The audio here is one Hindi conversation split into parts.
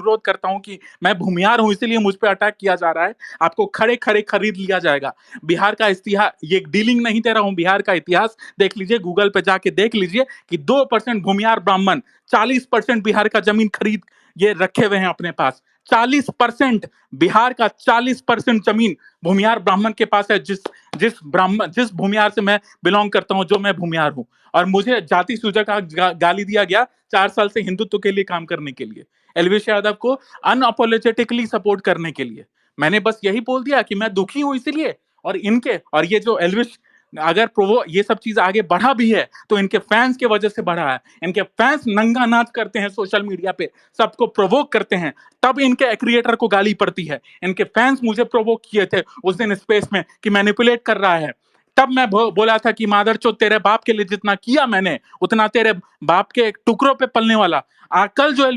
अनुरोध करता हूं कि मैं भूमियार हूं इसलिए मुझ पे अटैक किया जा रहा है, आपको खड़े खड़े खरीद लिया जाएगा। बिहार का इतिहास, ये डीलिंग नहीं दे रहा हूं, बिहार का इतिहास देख लीजिए, गूगल पे जाके देख लीजिए कि 2% भूमियार ब्राह्मण 40% बिहार का जमीन खरीद ये रखे हुए हैं अपने पास। 40%, बिहार का 40% जमीन भूमियार ब्राह्मण के पास है। जिस भूमियार से मैं बिलोंग करता हूं, जो मैं भूमियार हूं, और मुझे जाति सूचक का गाली दिया गया 4 साल से हिंदुत्व के लिए काम करने के लिए, एलवीश यादव को अनअपोलोजेटिकली सपोर्ट करने के लिए। मैंने बस यही बोल दिया कि मैं दुखी हूं इसलिए, और ये जो एलविश, अगर प्रोवो ये सब चीज आगे बढ़ा भी है तो इनके फैंस के वजह से बढ़ा है। इनके फैंस नंगा नाच करते हैं सोशल मीडिया पे, सबको प्रोवोक करते हैं, तब इनके क्रिएटर को गाली पड़ती है। इनके फैंस मुझे प्रोवोक किए थे उस दिन स्पेस में कि मैनिपुलेट कर रहा है, तब मैं बोला था कि मादरचोद, तेरे बाप के लिए जितना किया मैंने उतना तेरे बाप के टुकड़ों पे पलने वाला। कल जो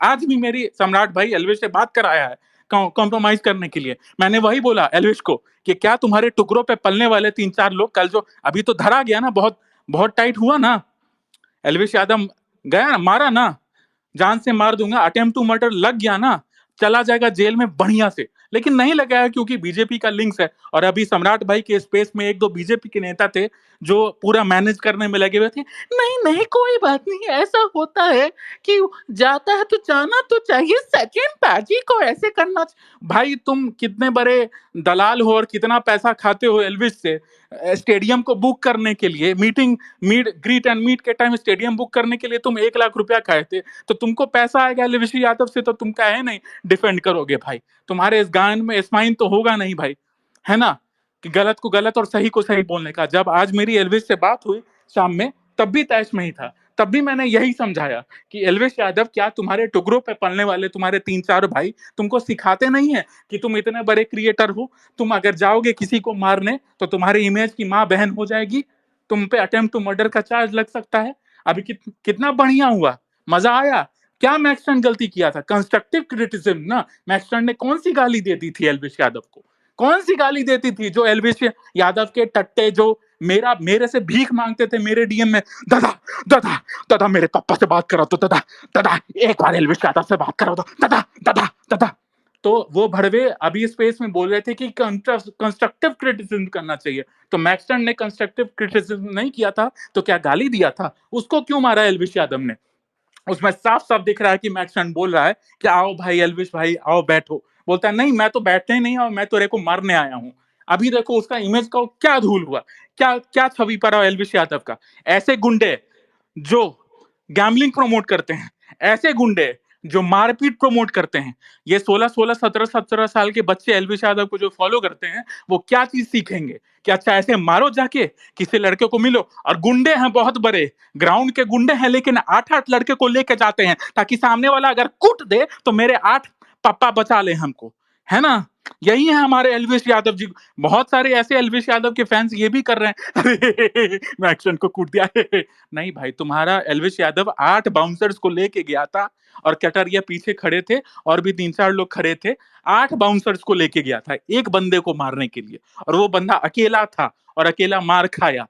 आज भी मेरी सम्राट भाई एलविश से बात कराया है कॉम्प्रोमाइज करने के लिए। मैंने वही बोला एलविश को कि क्या तुम्हारे टुकड़ों पे पलने वाले 3-4 लोग, कल जो अभी तो धरा गया ना, बहुत बहुत टाइट हुआ ना, एलविश यादव गया ना, मारा ना, जान से मार दूंगा, अटेम्प्ट टू मर्डर लग गया ना, चला जाएगा जेल में बढ़िया से। लेकिन नहीं लगा है क्योंकि बीजेपी का लिंक्स है। और अभी सम्राट भाई के स्पेस में 1-2 बीजेपी के नेता थे जो पूरा मैनेज करने में लगे हुए थे। नहीं नहीं, कोई बात नहीं, ऐसा होता है कि जाता है तो जाना तो चाहिए, सचिन पाजी को ऐसे करना भाई तुम कितने बड़े दलाल हो और कितना पैसा खाते हो एलविस से। स्टेडियम को बुक करने के लिए, ग्रीट एंड मीट के टाइम स्टेडियम बुक करने के लिए तुम 1 लाख रुपया खाए थे, तो तुमको पैसा आएगा एलविश यादव से तो तुम कहे नहीं डिफेंड करोगे भाई। तुम्हारे इस गान में स्माइन तो होगा नहीं भाई, है ना, कि गलत को गलत और सही को सही बोलने का। जब आज मेरी एलविश से बात हुई शाम में, तब भी तैश में ही था, तब भी मैंने यही समझाया कि एलविश यादव, क्या तुम्हारे टुकड़ों पे पलने वाले तुम्हारे 3-4 भाई तुमको सिखाते नहीं है कि तुम इतने बड़े क्रिएटर हो, तुम अगर जाओगे किसी को मारने तो तुम्हारी इमेज की माँ बहन हो जाएगी, तुम पे अटेम्प्ट टू मर्डर का चार्ज लग सकता है। अभी कितना बढ़िया हुआ, मजा आया। क्या मैक्सटन गलती किया था? कंस्ट्रक्टिव क्रिटिसिज्म ना। मैक्सटन ने कौन सी गाली दे दी थी एलविश यादव को? कौन सी गाली देती थी जो एलविश यादव के टट्टे जो मेरे से भीख मांगते थे मेरे डीएम में, दादा दादा दादा मेरे पापा से बात करो तो, दादा दादा एक बार एलविश यादव से बात करो तो, दादा दादा दादा। तो वो भड़वे अभी स्पेस में बोल रहे थे कि कंस्ट्रक्टिव क्रिटिसिज्म करना चाहिए, तो मैक्सटन ने कंस्ट्रक्टिव क्रिटिसिज्म नहीं किया था तो क्या गाली दिया था? उसको क्यों मारा एलविश यादव ने? उसमें साफ साफ दिख रहा है कि मैक्सटन बोल रहा है कि आओ भाई एलविश भाई आओ बैठो, बोलता है नहीं मैं तो बैठने ही नहीं और मैं तो रे को मारने आया हूं। अभी देखो उसका इमेज का क्या धूल हुआ, क्या क्या छवि पड़ा एलविश यादव का। ऐसे गुंडे जो गैम्बलिंग प्रमोट करते हैं, ऐसे गुंडे जो मारपीट प्रमोट करते हैं, ये 16-16, 17-17 साल के बच्चे एलविश यादव को जो फॉलो करते हैं, वो क्या चीज सीखेंगे कि अच्छा ऐसे मारो जाके, किसी लड़के को मिलो। और गुंडे हैं बहुत बड़े, ग्राउंड के गुंडे हैं, लेकिन 8-8 लड़के को लेके जाते हैं ताकि सामने वाला अगर कूट दे तो मेरे 8 पप्पा बचा ले हमको, है ना। यही है हमारे एलविश यादव जी। बहुत सारे ऐसे एलविश यादव के फैंस ये भी कर रहे हैं, अरे मैं एक्शन को कूट दिया। नहीं भाई, तुम्हारा एलविश यादव 8 बाउंसर्स को लेके गया था और कटरिया पीछे खड़े थे और भी 3-4 लोग खड़े थे। 8 बाउंसर्स को लेके गया था एक बंदे को मारने के लिए, और वो बंदा अकेला था और अकेला मार खाया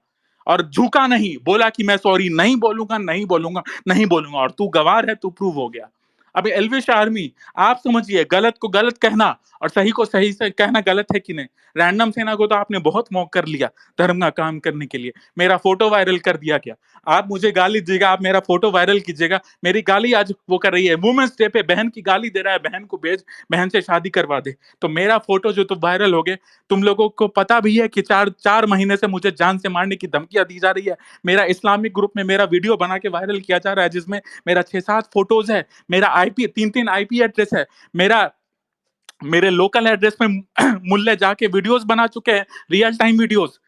और झुका नहीं, बोला कि मैं सॉरी नहीं बोलूंगा, नहीं बोलूंगा, नहीं बोलूंगा। और तू गवार है, तू प्रूव हो गया। अब एलविश आर्मी, आप समझिए, गलत को गलत कहना और सही को सही से कहना गलत है कि नहीं। रैंडम सेना को तो आपने बहुत मौका कर लिया धर्म का काम करने के लिए, मेरा फोटो वायरल कर दिया क्या? आप मुझे गाली दीजिएगा, आप मेरा फोटो वायरल कीजिएगा। मेरी गाली आज वो कर रही है, वुमेन्स डे पे बहन की गाली दे रहा है, बहन को भेज, बहन से शादी करवा दे, तो मेरा फोटो जो तो वायरल हो गए। तुम लोगों को पता भी है कि 4 महीने से मुझे जान से मारने की धमकियां दी जा रही है। मेरा इस्लामिक ग्रुप में मेरा वीडियो बना के वायरल किया जा रहा है जिसमें मेरा 6-7 फोटोज है, मेरा आईपी 3-3 आईपी एड्रेस है, मेरे लोकल एड्रेस में मुल्ले जाके वीडियोस बना चुके हैं, real time videos.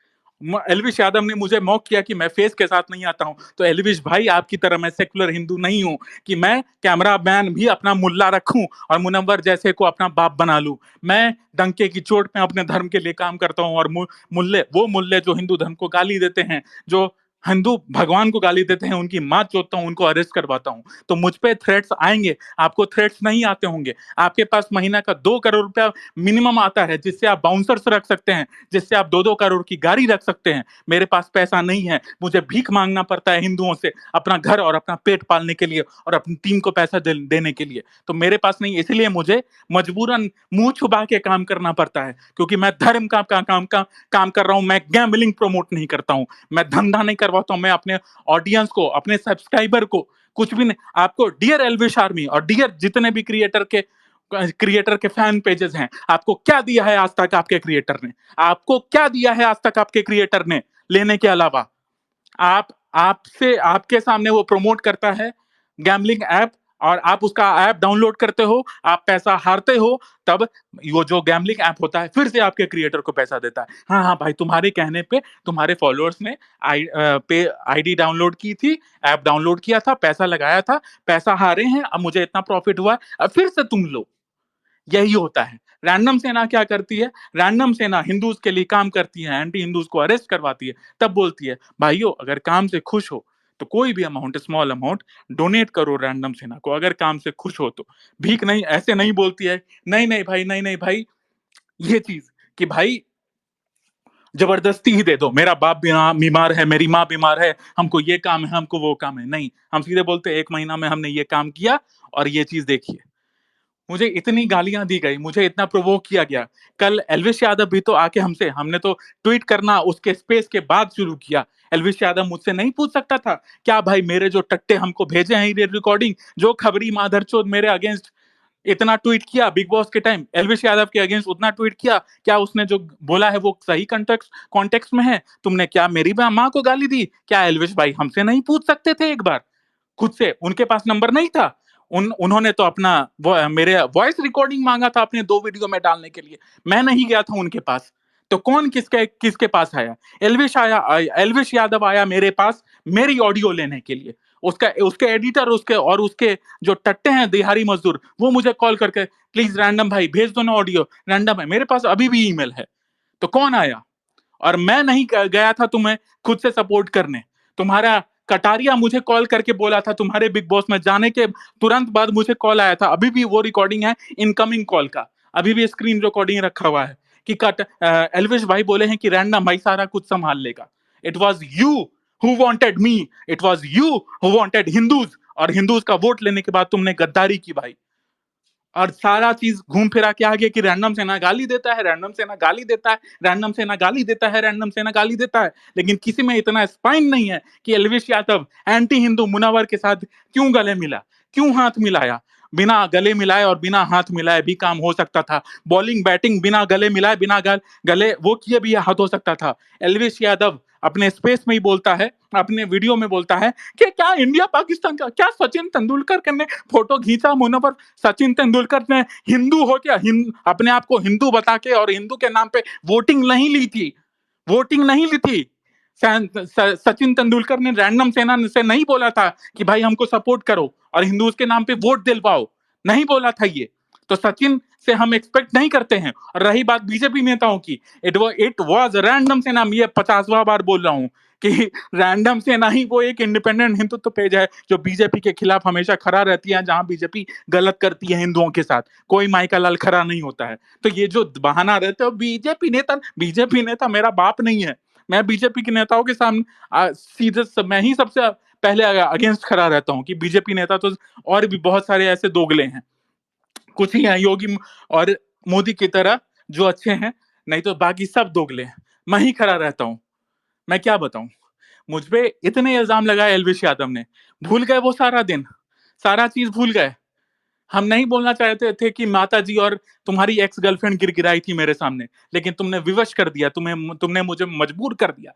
Elvish Yadav ने मुझे मौक किया कि मैं फेस के साथ नहीं आता हूं, तो एलविश भाई आपकी तरह मैं सेकुलर हिंदू नहीं हूं कि मैं कैमरा मैन भी अपना मुल्ला रखूं और मुनव्वर जैसे को अपना बाप बना लूं। मैं डंके की चोट में अपने धर्म के लिए काम करता हूं, और मुल्ले, वो मुल्ले जो हिंदू धर्म को गाली देते हैं, जो हिंदू भगवान को गाली देते हैं, उनकी माँ चोदता हूं, उनको अरेस्ट करवाता हूं, तो मुझ पे थ्रेट्स आएंगे, आपको थ्रेट्स नहीं आते होंगे। आपके पास महीना का 2 करोड़ रुपया मिनिमम आता है, जिससे आप बाउंसर्स रख सकते हैं, जिससे आप 2-2 करोड़ की गाड़ी रख सकते हैं। मेरे पास पैसा नहीं है, मुझे भीख मांगना पड़ता है हिंदुओं से अपना घर और अपना पेट पालने के लिए और अपनी टीम को पैसा देने के लिए। तो मेरे पास नहीं, इसलिए मुझे मजबूरन मुंह छुपा के काम करना पड़ता है, क्योंकि मैं धर्म काम कर रहा हूं। मैं गैम्बलिंग प्रमोट नहीं करता हूं, मैं धंधा नहीं करवाता हूं। मैं अपने ऑडियंस को, अपने सब्सक्राइबर को कुछ भी नहीं। आपको डियर एल्विश आर्मी और डियर जितने भी क्रिएटर के फैन पेजेस हैं, आपको क्या दिया है आज तक आपके क्रिएटर ने? आपको क्या दिया है आज तक आपके क्रिएटर ने लेने के अलावा? आप आपसे आपके सामने वो प्रमोट करता है गैम्बलिंग ऐप, और आप उसका ऐप डाउनलोड करते हो, आप पैसा हारते हो, तब वो जो गैम्बलिंग ऐप होता है फिर से आपके क्रिएटर को पैसा देता है। हाँ हाँ भाई, तुम्हारे कहने पे तुम्हारे फॉलोअर्स ने आईडी डाउनलोड की थी, ऐप डाउनलोड किया था, पैसा लगाया था, पैसा हारे हैं, अब मुझे इतना प्रॉफिट हुआ, अब फिर से तुम लो। यही होता है। रैंडम सेना क्या करती है? रैंडम सेना हिंदूज के लिए काम करती है, एंटी हिंदूज को अरेस्ट करवाती है, तब बोलती है भाइयों अगर काम से खुश हो तो कोई भी अमाउंट, स्मॉल अमाउंट डोनेट करो रैंडम सेना को, अगर काम से खुश हो तो। भीख नहीं, ऐसे नहीं बोलती है, नहीं नहीं भाई, नहीं नहीं भाई, ये चीज कि भाई जबरदस्ती ही दे दो, मेरा बाप बीमार है, मेरी माँ बीमार है, हमको ये काम है, हमको वो काम है, नहीं, हम सीधे बोलते 1 महीना में हमने ये काम किया और ये चीज देखिए। मुझे इतनी गालियां दी गई, मुझे इतना प्रोवोक किया गया। कल एल्विश यादव भी तो आके हमने तो ट्वीट करना उसके स्पेस के बाद शुरू किया। एल्विश यादव मुझसे नहीं पूछ सकता था क्या भाई मेरे जो टट्टे हमको भेजे हैं ये रिकॉर्डिंग, जो खबरी माधरचोद मेरे अगेंस्ट इतना ट्वीट किया बिग बॉस के टाइम, एल्विश यादव के अगेंस्ट उतना ट्वीट किया, क्या उसने जो बोला है वो सही कॉन्टेक्स्ट में है? तुमने क्या मेरी माँ को गाली दी? क्या एल्विश भाई हमसे नहीं पूछ सकते थे एक बार खुद से? उनके पास नंबर नहीं था? उन्होंने तो अपना मेरे वॉइस रिकॉर्डिंग मांगा था अपने 2 वीडियो में डालने के लिए, मैं नहीं गया था उनके पास। तो कौन किसके किसके पास आया? एल्विश यादव आया मेरे पास मेरी ऑडियो लेने के लिए। उसका उसके एडिटर उसके जो टट्टे हैं दिहाड़ी मजदूर, वो मुझे कॉल करके प्लीज रैंडम भाई भेज दो ना ऑडियो। रैंडम है मेरे पास अभी भी ईमेल है। तो कौन आया? और मैं नहीं गया था तुम्हें खुद से सपोर्ट करने। तुम्हारा कटारिया मुझे कॉल करके बोला था, तुम्हारे बिग बॉस में जाने के तुरंत बाद मुझे कॉल आया था, अभी भी वो रिकॉर्डिंग है इनकमिंग कॉल का, अभी भी स्क्रीन रिकॉर्डिंग रखा हुआ है कि एल्विश भाई बोले हैं कि रैंडम भाई सारा कुछ संभाल लेगा। It was you who wanted me, it was you who wanted Hindus, और हिंदूज का वोट लेने के बाद तुमने गद्दारी की भाई। और सारा चीज घूम फिरा के आ गया कि रैंडम सेना गाली देता है, रैंडम सेना गाली देता है, रैंडम सेना गाली देता है, रैंडम सेना गाली देता है, लेकिन किसी में इतना स्पाइन नहीं है कि एल्विश यादव एंटी हिंदू मुनावर के साथ क्यों गले मिला, क्यों हाथ मिलाया? बिना गले मिलाए और बिना हाथ मिलाए भी काम हो सकता था। बॉलिंग बैटिंग बिना गले मिलाए, बिना गले वो किए भी हाथ हो सकता था। एल्विश यादव अपने स्पेस में ही बोलता है, अपने वीडियो में बोलता है कि क्या इंडिया पाकिस्तान का, क्या सचिन तेंदुलकर ने फोटो खींचा मुनावर? सचिन तेंदुलकर ने हिंदू हो क्या, अपने आप को हिंदू बता के और हिंदू के नाम पे वोटिंग नहीं ली थी, वोटिंग नहीं ली थी। सचिन तेंदुलकर ने रैंडम सेना से नहीं बोला था कि भाई हमको सपोर्ट करो और हिंदूज के नाम पे वोट दिलवाओ, नहीं बोला था ये। तो सचिन से हम एक्सपेक्ट नहीं करते हैं। और रही बात बीजेपी नेताओं की, इट वॉज रैंडम सेना, ये 50वां बार बोल रहा हूं कि रैंडम सेना ही वो एक इंडिपेंडेंट हिंदुत्व पेज है जो बीजेपी के खिलाफ हमेशा खड़ा रहती है। जहां बीजेपी गलत करती है हिंदुओं के साथ, कोई माइका लाल खड़ा नहीं होता है। तो ये जो बहाना रहते हो बीजेपी नेता मेरा बाप नहीं है। मैं बीजेपी के नेताओं के सामने सीधे मैं ही सबसे पहले अगेंस्ट खड़ा रहता हूं कि बीजेपी नेता तो और भी बहुत सारे ऐसे दोगले हैं, कुछ ही हैं योगी और मोदी की तरह जो अच्छे हैं, नहीं तो बाकी सब दोगले हैं। मैं ही खड़ा रहता हूं। मैं क्या बताऊं? मुझ पे इतने इल्जाम लगाए एल्विश यादव ने, भूल गए वो सारा दिन, सारा चीज भूल गए। हम नहीं बोलना चाहते थे कि माता जी और तुम्हारी एक्स गर्लफ्रेंड गिरगिराई थी मेरे सामने, लेकिन तुमने विवश कर दिया, तुमने मुझे मजबूर कर दिया।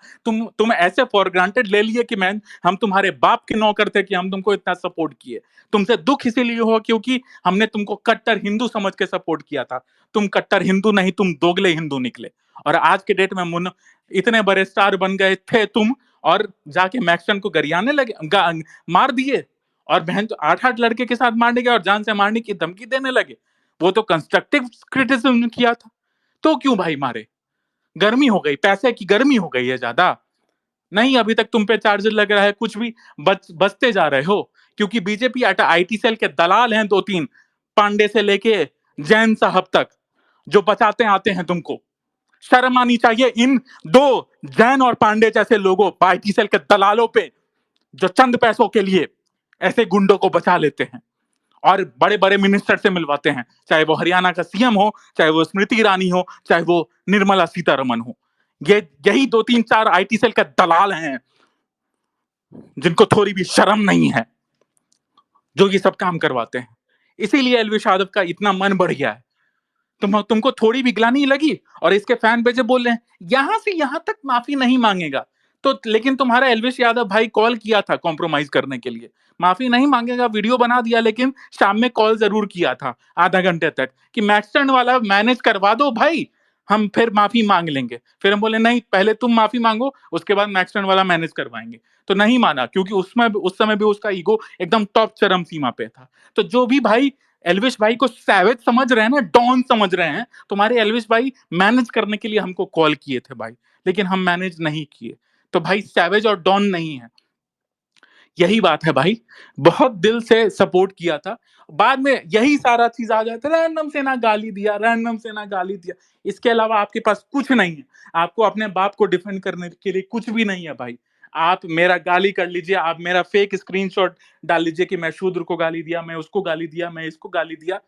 तुम ऐसे फॉर ग्रांटेड ले लिए कि हम तुम्हारे बाप के नौकर थे कि हम तुमको इतना सपोर्ट किए। तुमसे दुख इसीलिए हुआ क्योंकि हमने तुमको कट्टर हिंदू समझ के सपोर्ट किया था। तुम कट्टर हिंदू नहीं, तुम दोगले हिंदू निकले। और आज के डेट में इतने बड़े स्टार बन गए थे तुम, और जाके मैक्सन को गरियाने लगे, मार दिए, और बहन तो 8-8 लड़के के साथ मारने के और जान से मारने की धमकी देने लगे। वो तो कंस्ट्रक्टिव क्रिटिसिज्म किया था, तो क्यों भाई मारे? गर्मी हो गई, पैसे की गर्मी हो गई है ज्यादा। नहीं, अभी तक तुम पे चार्जर लग रहा है, कुछ भी बचते जा रहे हो, क्योंकि बीजेपी आईटी सेल के दलाल हैं 2-3, पांडे से लेके जैन साहब तक, जो बचाते आते हैं तुमको। शर्म आनी चाहिए इन दो जैन और पांडे जैसे लोगों, आईटी सेल के दलालों पे, जो चंद पैसों के लिए ऐसे गुंडों को बचा लेते हैं और बड़े बड़े मिनिस्टर से मिलवाते हैं, चाहे वो हरियाणा का सीएम हो, चाहे वो स्मृति ईरानी हो, चाहे वो निर्मला सीतारमन हो। ये यही 2-3-4 आईटी सेल के दलाल हैं, जिनको थोड़ी भी शर्म नहीं है, जो ये सब काम करवाते हैं। इसीलिए एलविश यादव का इतना मन बढ़ गया है। तुमको थोड़ी भी गिलानी लगी, और इसके फैन पेज बोल रहे हैं यहां से यहां तक माफी नहीं मांगेगा, तो लेकिन तुम्हारा एलविश यादव भाई कॉल किया था कॉम्प्रोमाइज करने के लिए, माफी नहीं मांगेगा, वीडियो बना दिया, लेकिन शाम में कॉल जरूर किया था आधा घंटे तक कि मैक्सटर्न वाला मैनेज करवा दो भाई, हम फिर माफी मांग लेंगे। फिर हम बोले नहीं, पहले तुम माफी मांगो, उसके बाद मैक्सटर्न वाला मैनेज करवाएंगे। तो नहीं माना, क्योंकि उस समय भी उसका ईगो एकदम टॉप चरम सीमा पे था। तो जो भी भाई एल्विश भाई को सैवेज समझ रहे हैं ना, डॉन समझ रहे हैं, तुम्हारे एल्विश भाई मैनेज करने के लिए हमको कॉल किए थे भाई, लेकिन हम मैनेज नहीं किए। तो भाई सैवेज और डॉन नहीं है, यही बात है भाई। बहुत दिल से सपोर्ट किया था, बाद में यही सारा चीज आ जाता, रैंडम से ना गाली दिया, रैंडम से ना गाली दिया, इसके अलावा आपके पास कुछ नहीं है। आपको अपने बाप को डिफेंड करने के लिए कुछ भी नहीं है भाई। आप मेरा गाली कर लीजिए, आप मेरा फेक स्क्रीनशॉट डाल लीजिए कि मैं शूद्र को गाली दिया, मैं उसको गाली दिया, मैं इसको गाली दिया।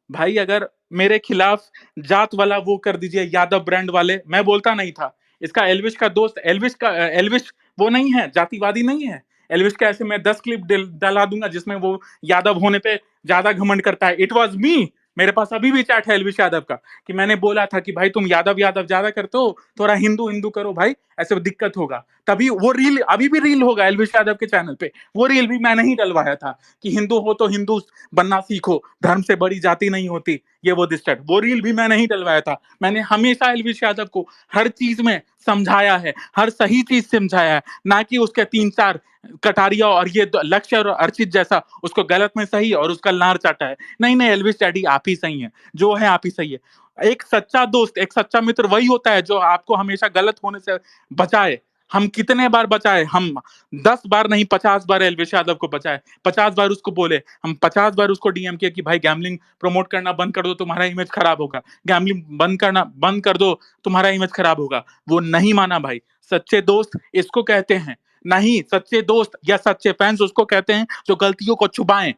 भाई अगर मेरे खिलाफ जात वाला वो कर दीजिए, यादव ब्रांड वाले, मैं बोलता नहीं था। इसका एल्विश का दोस्त, एल्विश वो नहीं है, जातिवादी नहीं है। एल्विश का ऐसे मैं 10 क्लिप डाला दूंगा जिसमें वो यादव होने पे ज्यादा घमंड करता है। इट वॉज मी, मेरे पास अभी भी चैट है एल्विश यादव का, कि मैंने बोला था कि भाई तुम यादव यादव ज्यादा करते हो, थोड़ा हिंदू हिंदू करो भाई, ऐसे दिक्कत होगा। तभी वो रील, अभी भी रील होगा एल्विश यादव के चैनल पे, वो रील भी मैं नहीं डलवाया था कि हिंदू हो तो हिंदू बनना सीखो, धर्म से बड़ी जाति नहीं होती, ये वो दिस दैट, वो रील भी मैं नहीं डलवाया था। मैंने हमेशा एल्विश यादव को हर चीज में समझाया है, हर सही चीज समझाया है, ना कि उसके 3-4 कटारिया और ये लक्ष्य और अर्चित जैसा उसको गलत में सही और उसका लार चाटा है। नहीं नहीं एल्विश डैडी आप ही सही है, जो है आप ही सही है। एक सच्चा दोस्त, एक सच्चा मित्र वही होता है जो आपको हमेशा गलत होने से बचाए। हम कितने बार बचाए, हम 10 बार नहीं 50 बार एल्विश यादव को बचाए, 50 बार उसको बोले, हम 50 बार उसको डीएम किया कि भाई गैम्बलिंग प्रमोट करना बंद कर दो, तुम्हारा इमेज खराब होगा, गैम्बलिंग बंद करना बंद कर दो, तुम्हारा इमेज खराब होगा। वो नहीं माना भाई। सच्चे दोस्त इसको कहते हैं, नहीं सच्चे दोस्त या सच्चे फैंस उसको कहते हैं जो गलतियों को छुपाएं।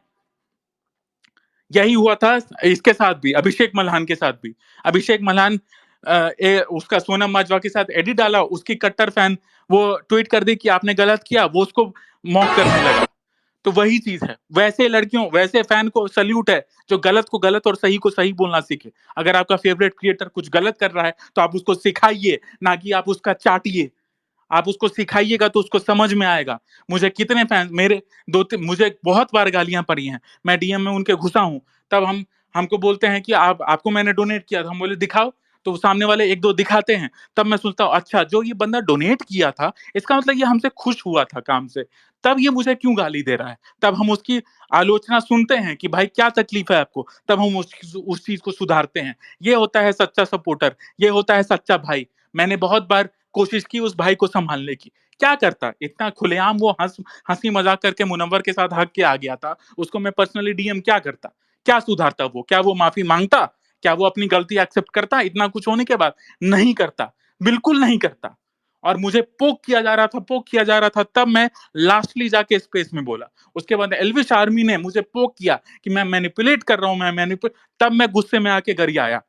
यही हुआ था इसके साथ भी, अभिषेक मल्हान के साथ भी। अभिषेक मल्हान उसका सोनम माजवा के साथ एडिट डाला, उसकी कट्टर फैन वो ट्वीट कर दी कि आपने गलत किया, वो उसको मॉक करने लगा। तो वही चीज है, वैसे लड़कियों वैसे फैन को सल्यूट है जो गलत को गलत और सही को सही बोलना सीखे। अगर आपका फेवरेट क्रिएटर कुछ गलत कर रहा है तो आप उसको सिखाइए, ना कि आप उसका चाटिए। आप उसको सिखाइएगा तो उसको समझ में आएगा। मुझे कितने फैन, मेरे मुझे बहुत बार गालियां पड़ी हैं, मैं डीएम में उनके घुसा हूं, तब हमको बोलते हैं कि आपको मैंने डोनेट किया था, हम बोले दिखाओ, तो सामने वाले 1-2 दिखाते हैं, तब मैं सोचता हूँ अच्छा जो ये बंदा डोनेट किया था इसका मतलब ये हमसे खुश हुआ था काम से, तब ये मुझे क्यों गाली दे रहा है। तब हम उसकी आलोचना सुनते हैं कि भाई क्या तकलीफ है आपको, तब हम उस चीज को सुधारते हैं। ये होता है सच्चा सपोर्टर, ये होता है सच्चा भाई। मैंने बहुत बार कोशिश की उस भाई को संभालने की, क्या करता, इतना खुलेआम वो हंसी मजाक करके मुनव्वर के साथ हक के आ गया था, उसको मैं पर्सनली डीएम क्या करता, क्या सुधारता, वो क्या वो माफी मांगता, क्या वो अपनी गलती एक्सेप्ट करता इतना कुछ होने के बाद, नहीं करता, बिल्कुल नहीं करता। और मुझे पोक किया जा रहा था, पोक किया जा रहा था, तब मैं लास्टली जाके स्पेस में बोला। उसके बाद एल्विश आर्मी ने मुझे पोक किया कि मैं मैनिपुलेट कर रहा हूं, मैं मैनिपुलेट, तब मैं गुस्से में आके घर आया,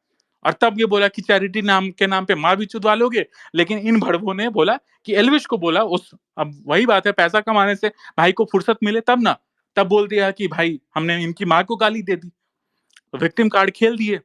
और तब ये बोला कि चैरिटी नाम के नाम पे माँ भी चुदवा लोगे। लेकिन इन भड़वों ने बोला कि एल्विश को बोला, उस अब वही बात है, पैसा कमाने से भाई को फुर्सत मिले तब ना, तब बोल दिया कि भाई हमने इनकी माँ को गाली दे दी, विक्टिम कार्ड खेल दिए।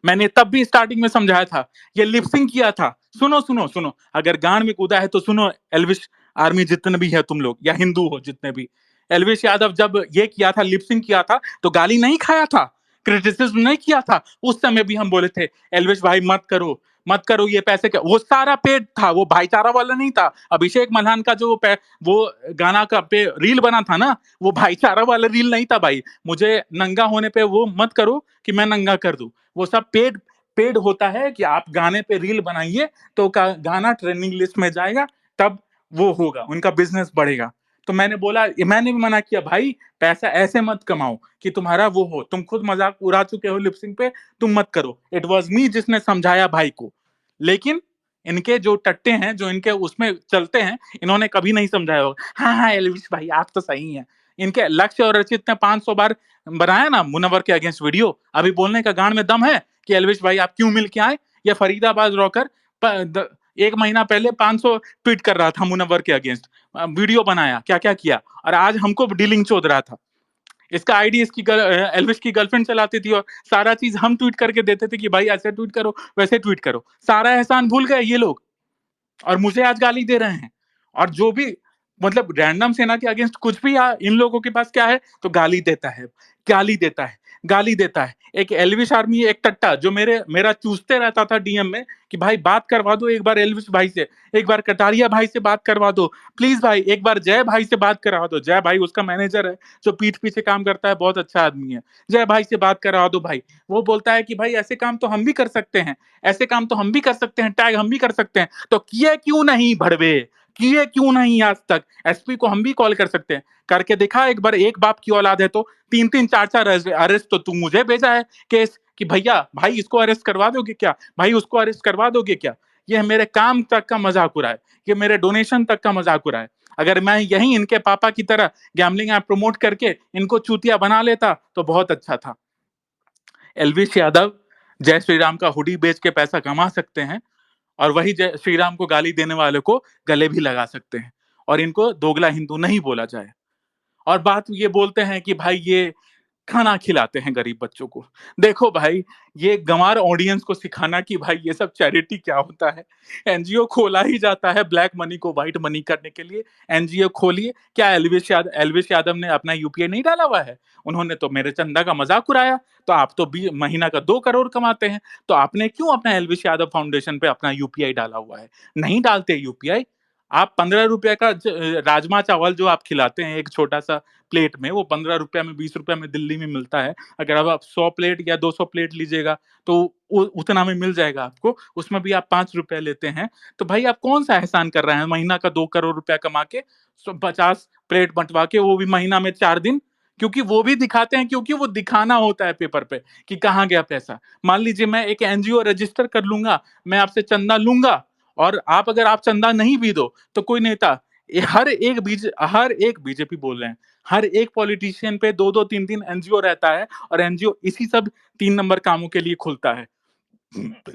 मैंने तब भी स्टार्टिंग में समझाया था, ये लिपसिंग किया था। सुनो सुनो सुनो, अगर गांड में कूदा है तो सुनो, एल्विश आर्मी जितने भी है तुम लोग, या हिंदू हो जितने भी, एल्विश यादव जब ये किया था, लिपसिंग किया था, तो गाली नहीं खाया था, क्रिटिसिज्म नहीं किया था। उस समय भी हम बोले थे एल्विश भाई मत करो, मत करो, ये पैसे का वो सारा पेड था, वो भाईचारा वाला नहीं था। अभिषेक मल्हान का जो वो गाना का पे रील बना था ना, वो भाईचारा वाला रील नहीं था भाई। मुझे नंगा होने पे वो मत करो कि मैं नंगा कर दूं, वो सब पेड पेड होता है कि आप गाने पे रील बनाइए तो गाना ट्रेंडिंग लिस्ट में जाएगा, तब वो होगा, उनका बिजनेस बढ़ेगा। तो मैंने बोला, मैंने भी मना किया, भाई पैसा ऐसे मत कमाओ कि तुम्हारा वो हो, तुम खुद मजाक उड़ा चुके हो लिपसिंग पे, तुम मत करो। इट वॉज मी जिसने समझाया भाई को। लेकिन इनके जो टट्टे हैं, जो इनके उसमें चलते हैं, इन्होंने कभी नहीं समझाया होगा। हाँ हाँ एलविश भाई आप तो सही हैं। इनके लक्ष्य और रचित ने 500 बार बनाया ना मुनव्वर के अगेंस्ट वीडियो, अभी बोलने का गांड में दम है कि एलविश भाई आप क्यों मिल के आए। या फरीदाबाद रॉकर एक महीना पहले 500 ट्वीट कर रहा था मुनव्वर के अगेंस्ट, वीडियो बनाया, क्या क्या किया, और आज हमको डीलिंग चोद रहा था। इसका आईडी इसकी एल्विश की गर्लफ्रेंड चलाती थी, और सारा चीज हम ट्वीट करके देते थे कि भाई ऐसे ट्वीट करो, वैसे ट्वीट करो। सारा एहसान भूल गए ये लोग, और मुझे आज गाली दे रहे हैं। और जो भी मतलब रैंडम सेना के अगेंस्ट कुछ भी इन लोगों के पास क्या है, तो गाली देता है, गाली देता है, गाली देता है। एक एलविश आर्मी, एक टट्टा जो मेरा चूसते रहता था डीएम में कि भाई बात करवा दो एक बार एलविश भाई से, एक बार कटारिया भाई से बात करवा दो प्लीज भाई, एक बार जय भाई से बात करवा दो। जय भाई उसका मैनेजर है जो पीठ पीछे काम करता है, बहुत अच्छा आदमी है। जय भाई से बात करवा दो भाई। वो बोलता है कि भाई ऐसे काम तो हम भी कर सकते हैं, ऐसे काम तो हम भी कर सकते हैं, टैग हम भी कर सकते हैं। तो किए क्यों नहीं भड़वे, किए क्यों नहीं आज तक। एसपी को हम भी कॉल कर सकते हैं, करके दिखा एक बार। एक बाप की औलाद है तो 3-3 4-4 अरेस्ट तो तू मुझे भेजा है केस कि भैया भाई इसको अरेस्ट करवा दोगे क्या, भाई उसको अरेस्ट करवा दोगे क्या। ये मेरे काम तक का मजाक उड़ाए, ये मेरे डोनेशन तक का मजाक उड़ाए। अगर मैं यही इनके पापा की तरह गैम्बलिंग ऐप प्रमोट करके इनको चूतिया बना लेता तो बहुत अच्छा था। एलविश यादव जय श्री राम का हुडी बेच के पैसा कमा सकते हैं, और वही जय श्री राम को गाली देने वाले को गले भी लगा सकते हैं, और इनको दोगला हिंदू नहीं बोला जाए। और बात ये बोलते हैं कि भाई ये खाना खिलाते हैं गरीब बच्चों को। देखो भाई, ये गंवार ऑडियंस को सिखाना कि भाई ये सब चैरिटी क्या होता है। एनजीओ खोला ही जाता है ब्लैक मनी को व्हाइट मनी करने के लिए। एनजीओ खोलिए। क्या एलविश यादव ने अपना यूपीआई नहीं डाला हुआ है? उन्होंने तो मेरे चंदा का मजाक उड़ाया। तो आप तो महीना का 2 करोड़ कमाते हैं, तो आपने क्यों अपना एलविश यादव फाउंडेशन पे अपना यूपीआई डाला हुआ है? नहीं डालते यूपीआई। आप 15 रुपए का राजमा चावल जो आप खिलाते हैं एक छोटा सा प्लेट में, वो 15 रुपया में 20 रुपया में दिल्ली में मिलता है। अगर अब आप 100 प्लेट या 200 प्लेट लीजिएगा तो उतना में मिल जाएगा आपको, उसमें भी आप 5 रुपए लेते हैं। तो भाई आप कौन सा एहसान कर रहे हैं? महीना का 2 करोड़ रुपया कमा के 50 प्लेट बंटवा के, वो भी महीना में 4 दिन। क्योंकि वो भी दिखाते हैं, क्योंकि वो दिखाना होता है पेपर पे कि कहाँ गया पैसा। मान लीजिए मैं एक एनजीओ रजिस्टर कर लूंगा, मैं आपसे चंदा लूंगा, और आप अगर आप चंदा नहीं भी दो तो कोई नेता, हर एक बीजेपी बोल रहे हैं, हर एक पॉलिटिशियन पे 2-2 3-3 एनजीओ रहता है, और एनजीओ इसी सब 3 नंबर कामों के लिए खुलता है।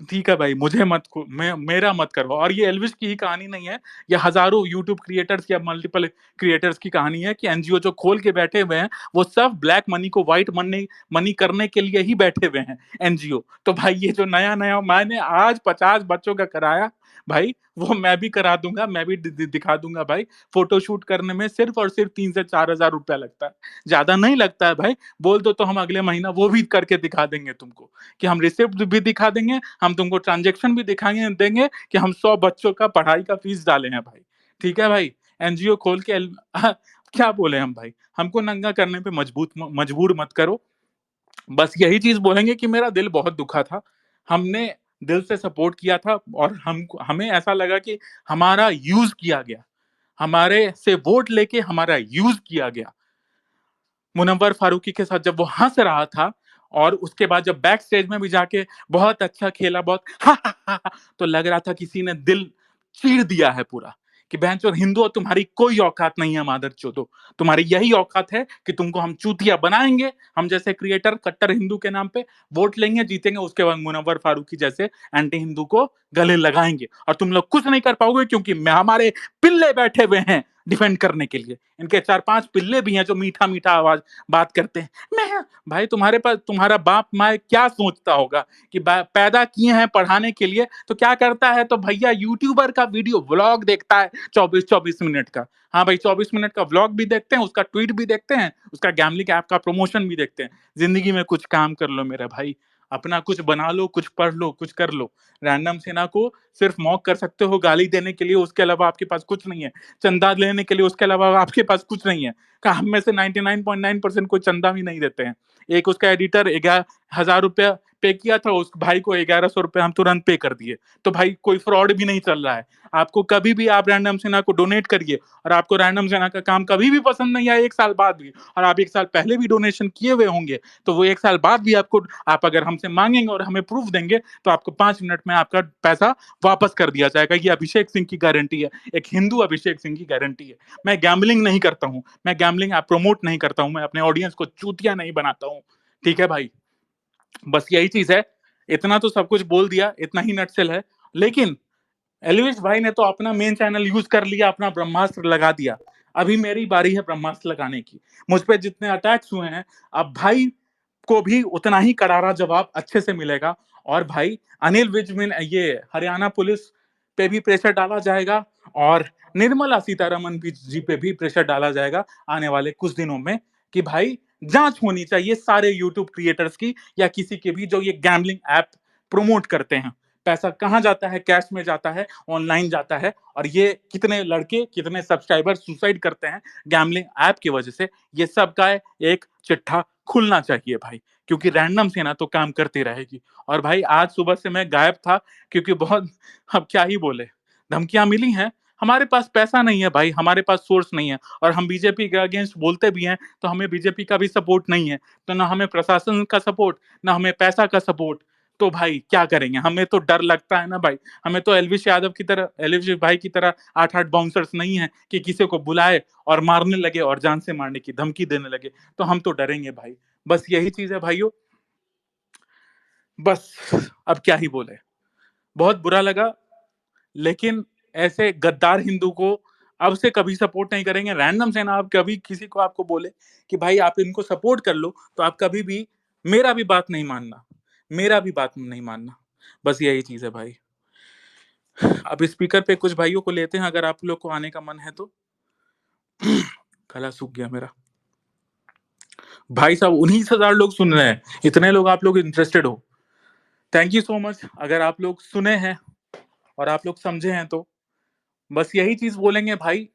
ठीक है भाई, मुझे मेरा मत करवाओ। और ये एल्विश की ही कहानी नहीं है, ये हजारों यूट्यूब क्रिएटर्स या मल्टीपल क्रिएटर्स की कहानी है कि एनजीओ जो खोल के बैठे हुए हैं, वो सब ब्लैक मनी को व्हाइट मनी मनी करने के लिए ही बैठे हुए हैं एनजीओ। तो भाई ये जो नया नया मैंने आज 50 बच्चों का कराया भाई, वो मैं भी करा दूंगा, मैं भी दिखा दूंगा भाई। फोटोशूट करने में सिर्फ और सिर्फ 3 से 4 हजार रुपया लगता है, ज्यादा नहीं लगता है भाई। बोल दो तो हम अगले महीना वो भी करके दिखा देंगे तुमको, कि हम रिसिप्ट भी दिखा देंगे, हम तुमको ट्रांजेक्शन भी दिखाएंगे देंगे कि हम 100 बच्चों का पढ़ाई का फीस डाले हैं भाई। ठीक है भाई, एनजीओ खोल के क्या बोले हम भाई, हमको नंगा करने पे मजबूर मत करो। बस यही चीज बोलेंगे कि मेरा दिल बहुत दुखा था, हमने दिल से सपोर्ट किया था, और हमें ऐसा लगा कि हमारा यूज किया गया, हमारे से वोट लेके हमारा यूज किया गया। मुनव्वर फारूकी के साथ जब वो हंस रहा था, और उसके बाद जब बैक स्टेज में भी जाके बहुत अच्छा खेला, बहुत तो लग रहा था किसी ने दिल चीर दिया है पूरा, कि बहनचोद हिंदू तुम्हारी कोई औकात नहीं है, मादर चोदो। तुम्हारी यही औकात है कि तुमको हम चूतिया बनाएंगे, हम जैसे क्रिएटर कट्टर हिंदू के नाम पे वोट लेंगे, जीतेंगे, उसके बाद मुनव्वर फारूकी जैसे एंटी हिंदू को गले लगाएंगे, और तुम लोग कुछ नहीं कर पाओगे, क्योंकि हमारे पिल्ले बैठे हुए हैं डिफेंड करने के लिए। इनके 4-5 पिल्ले भी हैं जो मीठा मीठा आवाज बात करते हैं। मैं भाई, तुम्हारे पास तुम्हारा बाप माँ क्या सोचता होगा कि पैदा किए हैं पढ़ाने के लिए, तो क्या करता है, तो भैया यूट्यूबर का वीडियो व्लॉग देखता है 24-24 मिनट का। हाँ भाई, 24 मिनट का व्लॉग भी देखते हैं, उसका ट्वीट भी देखते हैं, उसका गैमलिंग ऐप का प्रमोशन भी देखते हैं। जिंदगी में कुछ काम कर लो मेरा भाई, अपना कुछ बना लो, कुछ पढ़ लो, कुछ कर लो। रैंडम सेना को सिर्फ मॉक कर सकते हो गाली देने के लिए, उसके अलावा आपके पास कुछ नहीं है। चंदा लेने के लिए, उसके अलावा आपके पास कुछ नहीं है। हम में से 99.9% कोई चंदा भी नहीं देते हैं। एक उसका एडिटर 11,000 रुपया पे किया था, उस भाई को 1100 रुपए हम तुरंत पे कर दिए। तो भाई कोई फ्रॉड भी नहीं चल रहा है। आपको कभी भी आप रैंडम सेना को डोनेट करिए, और आपको रैंडम सेना का काम कभी भी पसंद नहीं आया 1 साल बाद भी, और आप 1 साल पहले भी डोनेशन किए हुए होंगे, तो वो 1 साल बाद भी आपको, आप अगर हमसे मांगेंगे और हमें प्रूफ देंगे, तो आपको 5 मिनट में आपका पैसा वापस कर दिया जाएगा। ये अभिषेक सिंह की गारंटी है, एक हिंदू अभिषेक सिंह की गारंटी है। मैं गैम्बलिंग नहीं करता हूं, मैं गैम्बलिंग प्रमोट नहीं करता हूं, मैं अपने ऑडियंस को चूतिया नहीं बनाता हूं। ठीक है भाई, बस यही चीज है। इतना तो सब कुछ बोल दिया, इतना ही नटसेल है। लेकिन एलविश भाई ने तो अपना मेन चैनल यूज कर लिया, अपना ब्रह्मास्त्र लगा दिया। अभी मेरी बारी है ब्रह्मास्त्र लगाने की। मुझ पे जितने अटैक्स हुए हैं, अब भाई को भी उतना ही करारा जवाब अच्छे से मिलेगा। और भाई अनिल विज में ये हरियाणा पुलिस पे भी प्रेशर डाला जाएगा, और निर्मला सीतारमन भी जी पे भी प्रेशर डाला जाएगा आने वाले कुछ दिनों में, कि भाई जांच होनी चाहिए सारे यूट्यूब क्रिएटर्स की, या किसी के भी जो ये गैम्बलिंग ऐप प्रमोट करते हैं। पैसा कहाँ जाता है? कैश में जाता है, ऑनलाइन जाता है, और ये कितने लड़के, कितने सब्सक्राइबर सुसाइड करते हैं गैम्बलिंग ऐप की वजह से, ये सब का एक चिट्ठा खुलना चाहिए भाई। क्योंकि रैंडम सेना तो काम करती रहेगी। और भाई आज सुबह से मैं गायब था, क्योंकि बहुत, अब क्या ही बोले, धमकियां मिली हैं। हमारे पास पैसा नहीं है भाई, हमारे पास सोर्स नहीं है, और हम बीजेपी के अगेंस्ट बोलते भी हैं तो हमें बीजेपी का भी सपोर्ट नहीं है। तो ना हमें प्रशासन का सपोर्ट, ना हमें पैसा का सपोर्ट। तो भाई क्या करेंगे? हमें तो डर लगता है ना भाई। हमें तो एलविश यादव की तरह, एलविश भाई की तरह 8-8 बाउंसर्स नहीं है कि किसी को बुलाए और मारने लगे और जान से मारने की धमकी देने लगे। तो हम तो डरेंगे भाई। बस यही चीज है भाइयों। बस अब क्या ही बोले, बहुत बुरा लगा। लेकिन ऐसे गद्दार हिंदू को अब से कभी सपोर्ट नहीं करेंगे। रैंडम सेना आप कभी किसी को आपको बोले कि भाई आप इनको सपोर्ट कर लो, तो आप कभी भी मेरा भी बात नहीं मानना, मेरा भी बात नहीं मानना। बस यही चीज है भाई। अब स्पीकर पे कुछ भाइयों को लेते हैं, अगर आप लोग को आने का मन है तो। गला सूख गया मेरा। भाई साहब 19,000 लोग सुन रहे हैं, इतने लोग आप लोग इंटरेस्टेड हो, थैंक यू सो मच। अगर आप लोग सुने हैं और आप लोग समझे हैं, तो बस यही चीज बोलेंगे भाई।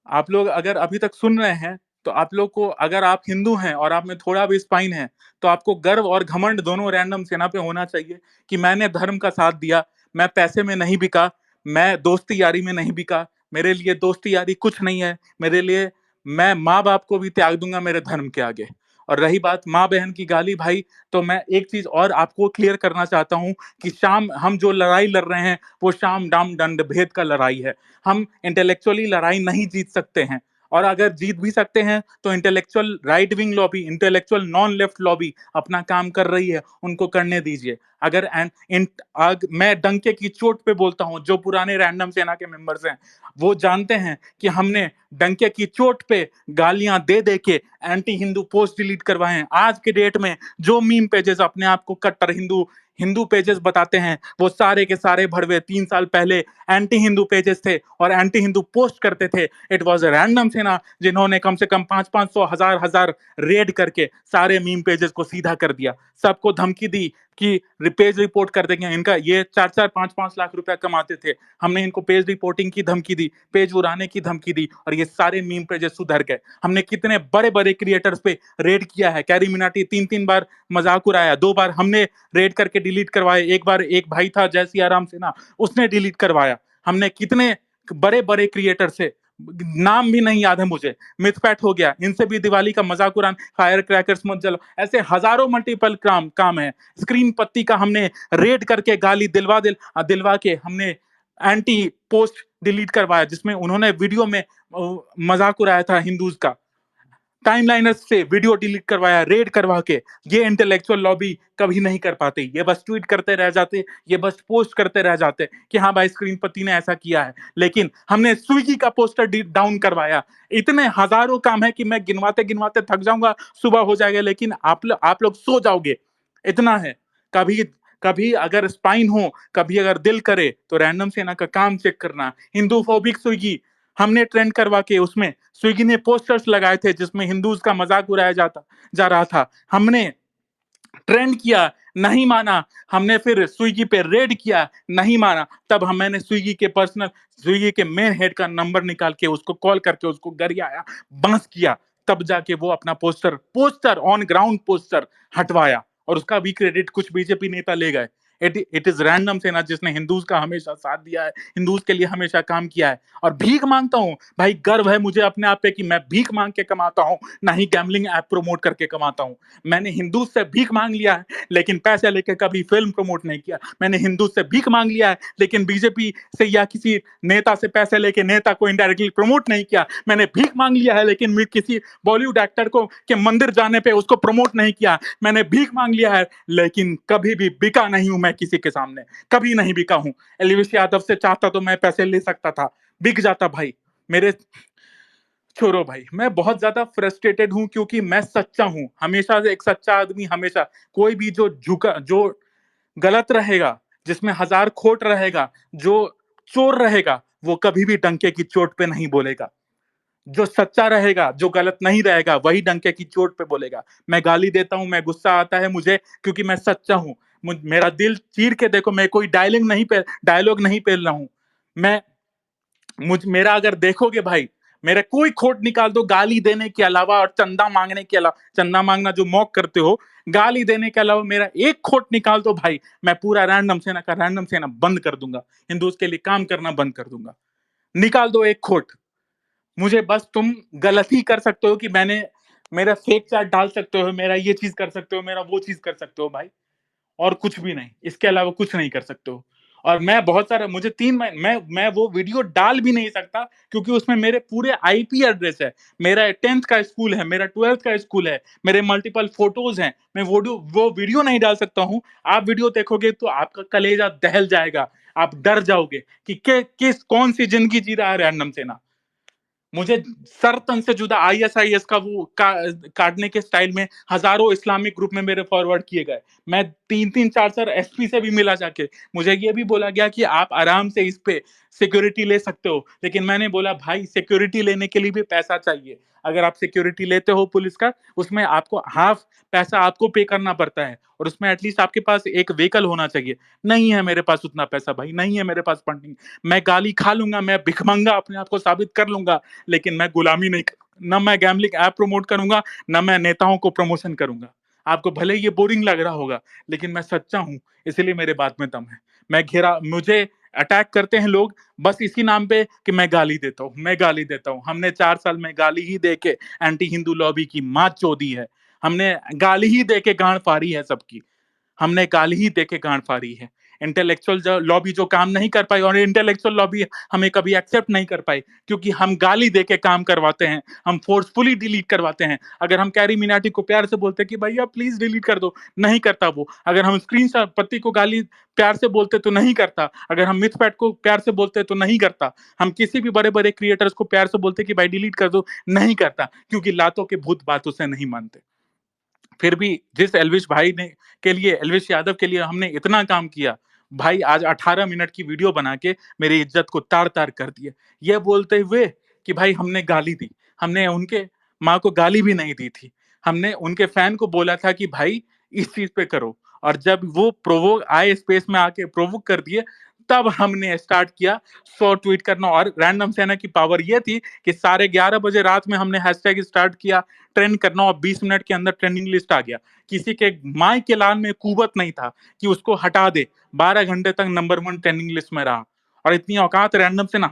आप लोग अगर अभी तक सुन रहे हैं, तो आप लोग को, अगर आप हिंदू हैं और आप में थोड़ा भी स्पाइन है, तो आपको गर्व और घमंड दोनों रैंडम सेना पे होना चाहिए कि मैंने धर्म का साथ दिया। मैं पैसे में नहीं बिका, मैं दोस्ती यारी में नहीं बिका। मेरे लिए दोस्ती यारी कुछ नहीं है। मेरे लिए, मैं माँ बाप को भी त्याग दूंगा मेरे धर्म के आगे। और रही बात माँ बहन की गाली भाई, तो मैं एक चीज और आपको क्लियर करना चाहता हूं कि शाम हम जो लड़ाई लड़ रहे हैं, वो शाम दाम दंड भेद का लड़ाई है। हम इंटेलेक्चुअली लड़ाई नहीं जीत सकते हैं, और अगर जीत भी सकते हैं तो intellectual right wing lobby, intellectual non left lobby अपना काम कर रही है, उनको करने दीजिए। अगर मैं डंके की चोट पे बोलता हूं, जो पुराने रैंडम सेना के मेंबर्स हैं वो जानते हैं कि हमने डंके की चोट पे गालियां दे दे के एंटी हिंदू पोस्ट डिलीट करवाए हैं। आज के डेट में जो मीम पेजेस अपने आप को कट्टर हिंदू हिंदू पेजेस बताते हैं, वो सारे के सारे भड़वे 3 साल पहले एंटी हिंदू पेजेस थे और एंटी हिंदू पोस्ट करते थे। इट वॉज रैंडम सेना जिन्होंने कम से कम 500-500 हजार रेड करके सारे मीम पेजेस को सीधा कर दिया, सबको धमकी दी कि पेज रिपोर्ट कर देंगे इनका। ये 4-4 5-5 लाख रुपया कमाते थे, हमने इनको पेज रिपोर्टिंग की धमकी दी, पेज उड़ाने की धमकी दी, और ये सारे मीम पेजेस सुधर गए। हमने कितने बड़े बड़े क्रिएटर्स पे रेड किया है। कैरी मिनाटी 3-3 बार मजाक उड़ाया, 2 बार हमने रेड करके डिलीट करवाए। एक बार एक भाई था जय सिया राम सेना, उसने डिलीट करवाया। हमने कितने बड़े बड़े क्रिएटर से, नाम भी नहीं याद है मुझे, मिथपैट हो गया, इनसे भी दिवाली का मजाक उड़ान, फायर क्रैकर्स मत जलो, ऐसे हजारों मल्टीपल काम है। स्क्रीन पत्ती का हमने रेड करके गाली दिलवा के हमने एंटी पोस्ट डिलीट करवाया, जिसमें उन्होंने वीडियो में मजाक उड़ाया था हिंदूज का। टाइमलाइनर्स से वीडियो डिलीट करवाया, रेड करवा के। ये इंटेलेक्चुअल लॉबी कभी नहीं कर पाते, ये बस ट्वीट करते रह जाते, ये बस पोस्ट करते रह जाते कि हाँ भाई स्क्रीनपति ने ऐसा किया है। लेकिन हमने स्विगी का पोस्टर डाउन करवाया। इतने हजारों काम है कि मैं गिनवाते गिनवाते थक जाऊंगा, सुबह हो जाएगा, लेकिन आप लोग सो जाओगे। इतना है। कभी कभी अगर स्पाइन हो, कभी अगर दिल करे, तो रैंडम सेना का काम चेक करना। हिंदू फोबिक स्विगी हमने ट्रेंड करवा के, उसमें स्विगी ने पोस्टर्स लगाए थे जिसमें हिंदूज का मजाक उड़ाया जा रहा था। हमने ट्रेंड किया, नहीं माना। हमने फिर स्विगी पे रेड किया, नहीं माना। तब मैंने स्विगी के मेन हेड का नंबर निकाल के उसको कॉल करके उसको गरियाया, बांस किया। तब जाके वो अपना पोस्टर ऑन ग्राउंड पोस्टर हटवाया। और उसका भी क्रेडिट कुछ बीजेपी नेता ले गए। इट इज रैंडम सेना जिसने हिंदूज का हमेशा साथ दिया है, हिंदूज के लिए हमेशा काम किया है। और भीख मांगता हूँ भाई, गर्व है मुझे अपने आप पे कि मैं भीख मांग के कमाता हूँ, ना ही गैम्बलिंग ऐप प्रमोट करके कमाता हूँ। मैंने हिंदूज से भीख मांग लिया है, लेकिन पैसे लेके कभी फिल्म प्रमोट नहीं किया। मैंने हिंदूज से भीख मांग लिया है, लेकिन बीजेपी से या किसी नेता से पैसे लेके नेता को इनडायरेक्टली प्रमोट नहीं किया। मैंने भीख मांग लिया है, लेकिन मैं किसी बॉलीवुड एक्टर को के मंदिर जाने पे उसको प्रमोट नहीं किया। मैंने भीख मांग लिया है, लेकिन कभी भी बिका नहीं हूं मैं किसी के सामने, कभी नहीं बिका हूं। एलविश यादव से चाहता तो मैं पैसे ले सकता था, बिक जाता भाई। मेरे छोड़ो भाई, मैं बहुत ज्यादा फ्रस्ट्रेटेड हूं क्योंकि मैं सच्चा हूं, हमेशा से एक सच्चा आदमी। हमेशा कोई भी जो गलत रहेगा, जिसमें हजार खोट रहेगा, जो चोर रहेगा, वो कभी भी डंके की चोट पे नहीं बोलेगा। जो सच्चा रहेगा, जो गलत नहीं रहेगा, वही डंके की चोट पे बोलेगा। मैं गाली देता हूं, मैं गुस्सा आता है मुझे, क्योंकि मैं सच्चा हूं। मेरा दिल चीर के देखो, मैं कोई डायलॉग नहीं पेल रहा हूं। मैं मेरा अगर देखोगे भाई, मेरा कोई खोट निकाल दो गाली देने के अलावा और चंदा मांगने के अलावा, चंदा मांगना जो मॉक करते हो, गाली देने के अलावा मेरा एक खोट निकाल दो भाई, मैं पूरा रैंडम सेना का रैंडम सेना बंद कर दूंगा, हिंदूज के लिए काम करना बंद कर दूंगा। निकाल दो एक खोट। मुझे बस तुम गलत ही कर सकते हो कि मेरा फेक चार्ट डाल सकते हो, मेरा ये चीज कर सकते हो, मेरा वो चीज कर सकते हो भाई, और कुछ भी नहीं, इसके अलावा कुछ नहीं कर सकते हो। और मैं बहुत सारा, मुझे 3 महीने, मैं वो वीडियो डाल भी नहीं सकता, क्योंकि उसमें मेरे पूरे आईपी एड्रेस है, मेरा 10th का स्कूल है, मेरा 12th का स्कूल है, मेरे मल्टीपल फोटोज हैं। मैं वो वीडियो नहीं डाल सकता हूं। आप वीडियो देखोगे तो आपका कलेजा दहल जाएगा, आप डर जाओगे कि कौन सी जिंदगी जी रहा है रैंडम सेना। मुझे सर तन से जुदा आईएसआईएस का काटने के स्टाइल में हजारों इस्लामिक ग्रुप में मेरे फॉरवर्ड किए गए। मैं 3-3 4 एसपी से भी मिला जाके, मुझे ये भी बोला गया कि आप आराम से इस पे सिक्योरिटी ले सकते हो, लेकिन मैंने बोला भाई सिक्योरिटी लेने के लिए भी पैसा चाहिए। अगर आप सिक्योरिटी लेते हो पुलिस का, उसमें आपको हाफ पैसा आपको पे करना पड़ता है, और उसमें एटलीस्ट आपके पास एक व्हीकल होना चाहिए। नहीं है मेरे पास उतना पैसा भाई, नहीं है मेरे पास फंडिंग। मैं गाली खा लूंगा, मैं भिखमंगा अपने आप को साबित कर लूंगा, लेकिन मैं गुलामी नहीं, ना मैं गैम्बलिंग ऐप प्रमोट करूंगा, ना मैं नेताओं को प्रमोशन करूंगा। आपको भले ये बोरिंग लग रहा होगा, लेकिन मैं सच्चा हूं, इसलिए मेरे बात में दम है। मुझे अटैक करते हैं लोग बस इसी नाम पे कि मैं गाली देता हूं, मैं गाली देता हूं। हमने 4 साल में गाली ही दे के एंटी हिंदू लॉबी की मात चोदी है। हमने गाली ही दे के गांड फाड़ी है सबकी। हमने गाली ही देके गांड फाड़ी है। इंटेलेक्चुअल लॉबी जो काम नहीं कर पाई, और इंटेलेक्चुअल लॉबी हमें कभी एक्सेप्ट नहीं कर पाई, क्योंकि हम गाली देके काम करवाते हैं, हम फोर्सफुली डिलीट करवाते हैं। अगर हम कैरी मिनाटी को प्यार से बोलते कि भैया प्लीज डिलीट कर दो, नहीं करता वो। अगर हम स्क्रीन पत्ती को गाली प्यार से बोलते तो नहीं करता। अगर हम मिथपैट को प्यार से बोलते तो नहीं करता। हम किसी भी बड़े बड़े क्रिएटर्स को प्यार से बोलते कि भाई डिलीट कर दो, नहीं करता, क्योंकि लातों के भूत बातों से नहीं मानते। फिर भी जिस एल्विश भाई ने के लिए, एल्विश यादव के लिए हमने इतना काम किया, भाई आज 18 मिनट की वीडियो बना के मेरी इज्जत को तार तार कर दिया, ये बोलते हुए कि भाई हमने गाली दी। हमने उनके माँ को गाली भी नहीं दी थी। हमने उनके फैन को बोला था कि भाई इस चीज पे करो, और जब वो प्रोवोक आए, स्पेस में आके प्रोवोक कर दिए, तब हमने स्टार्ट किया 100 ट्वीट करना। और रैंडम सेना की पावर ये थी कि 11:30 बजे रात में हमने हैशटैग स्टार्ट किया ट्रेंड करना, और 20 मिनट के अंदर ट्रेंडिंग लिस्ट आ गया। किसी के माई के लाल में कुवत नहीं था कि उसको हटा दे। 12 घंटे तक नंबर 1 ट्रेंडिंग लिस्ट में रहा। और इतनी औकात रैंडम सेना,